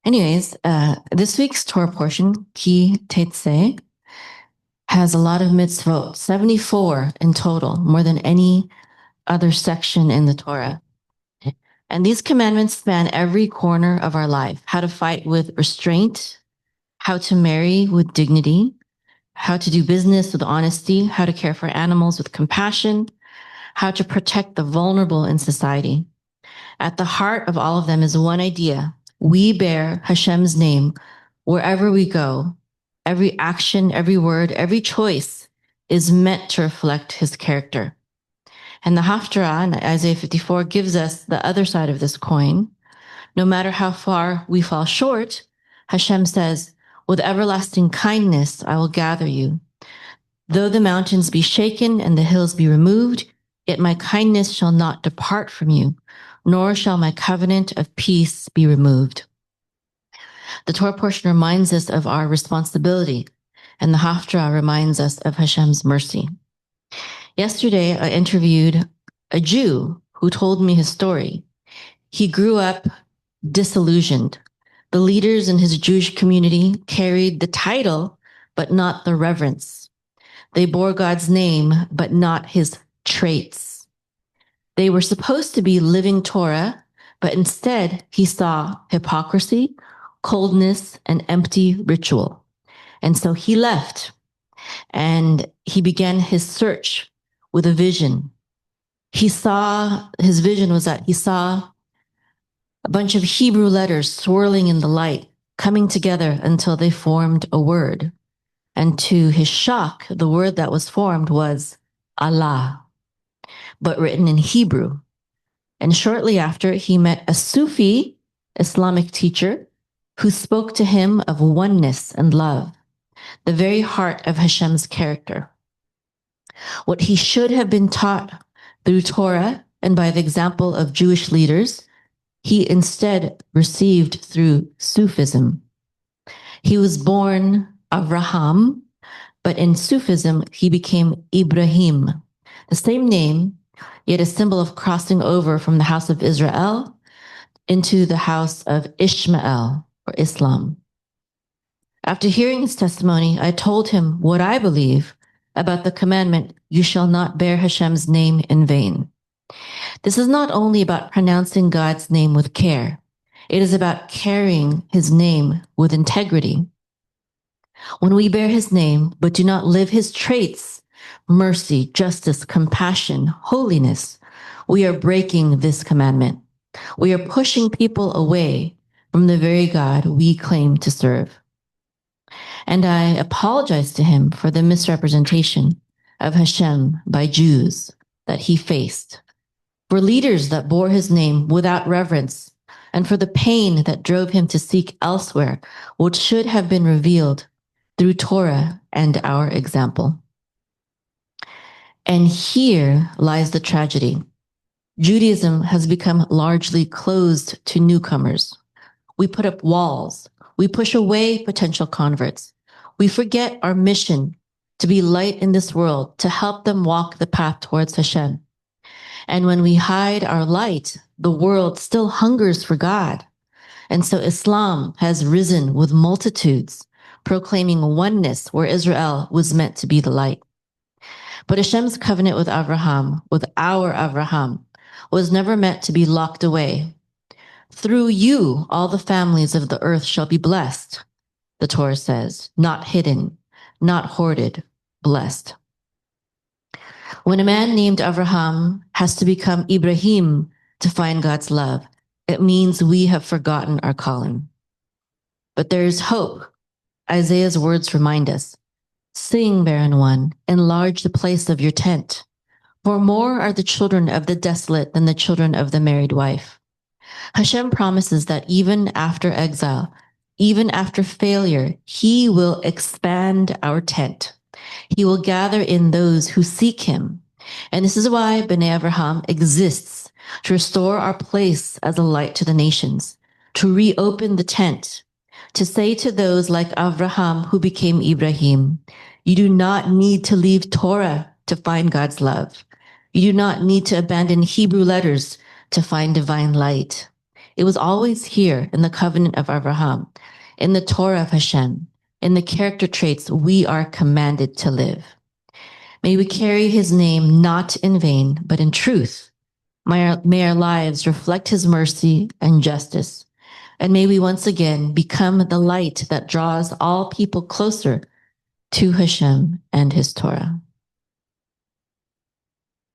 Anyways, this week's Torah portion, Ki Tetzei, has a lot of mitzvot, 74 in total, more than any other section in the Torah. And these commandments span every corner of our life: how to fight with restraint, how to marry with dignity, how to do business with honesty, how to care for animals with compassion, how to protect the vulnerable in society. At the heart of all of them is one idea: we bear Hashem's name wherever we go. Every action, every word, every choice is meant to reflect his character. And the Haftarah in Isaiah 54 gives us the other side of this coin. No matter how far we fall short, Hashem says, with everlasting kindness, I will gather you. Though the mountains be shaken and the hills be removed, yet my kindness shall not depart from you, nor shall my covenant of peace be removed. The Torah portion reminds us of our responsibility, and the Haftarah reminds us of Hashem's mercy. Yesterday, I interviewed a Jew who told me his story. He grew up disillusioned. The leaders in his Jewish community carried the title, but not the reverence. They bore God's name, but not his traits. They were supposed to be living Torah, but instead he saw hypocrisy, coldness, and empty ritual. And so he left, and he began his search with a vision. His vision was that he saw a bunch of Hebrew letters swirling in the light, coming together until they formed a word. And to his shock, the word that was formed was Allah, but written in Hebrew. And shortly after, he met a Sufi Islamic teacher who spoke to him of oneness and love, the very heart of Hashem's character. What he should have been taught through Torah and by the example of Jewish leaders, he instead received through Sufism. He was born Avraham, but in Sufism, he became Ibrahim, the same name, yet a symbol of crossing over from the house of Israel into the house of Ishmael, or Islam. After hearing his testimony, I told him what I believe about the commandment, you shall not bear Hashem's name in vain. This is not only about pronouncing God's name with care. It is about carrying his name with integrity. When we bear his name, but do not live his traits, mercy, justice, compassion, holiness, we are breaking this commandment. We are pushing people away from the very God we claim to serve. And I apologize to him for the misrepresentation of Hashem by Jews that he faced, for leaders that bore his name without reverence, and for the pain that drove him to seek elsewhere what should have been revealed through Torah and our example. And here lies the tragedy. Judaism has become largely closed to newcomers. We put up walls. We push away potential converts. We forget our mission to be light in this world, to help them walk the path towards Hashem. And when we hide our light, the world still hungers for God. And so Islam has risen with multitudes, proclaiming oneness where Israel was meant to be the light. But Hashem's covenant with Avraham, with our Avraham, was never meant to be locked away. Through you, all the families of the earth shall be blessed, the Torah says, not hidden, not hoarded, blessed. When a man named Avraham has to become Ibrahim to find God's love, it means we have forgotten our calling. But there is hope. Isaiah's words remind us, sing, barren one, enlarge the place of your tent. For more are the children of the desolate than the children of the married wife. Hashem promises that even after exile, even after failure, he will expand our tent. He will gather in those who seek him. And this is why Benei Avraham exists, to restore our place as a light to the nations, to reopen the tent, to say to those like Avraham who became Ibrahim, you do not need to leave Torah to find God's love. You do not need to abandon Hebrew letters to find divine light. It was always here in the covenant of Avraham, in the Torah of Hashem, in the character traits we are commanded to live. May we carry his name not in vain, but in truth. May our lives reflect his mercy and justice. And may we once again become the light that draws all people closer to Hashem and his Torah.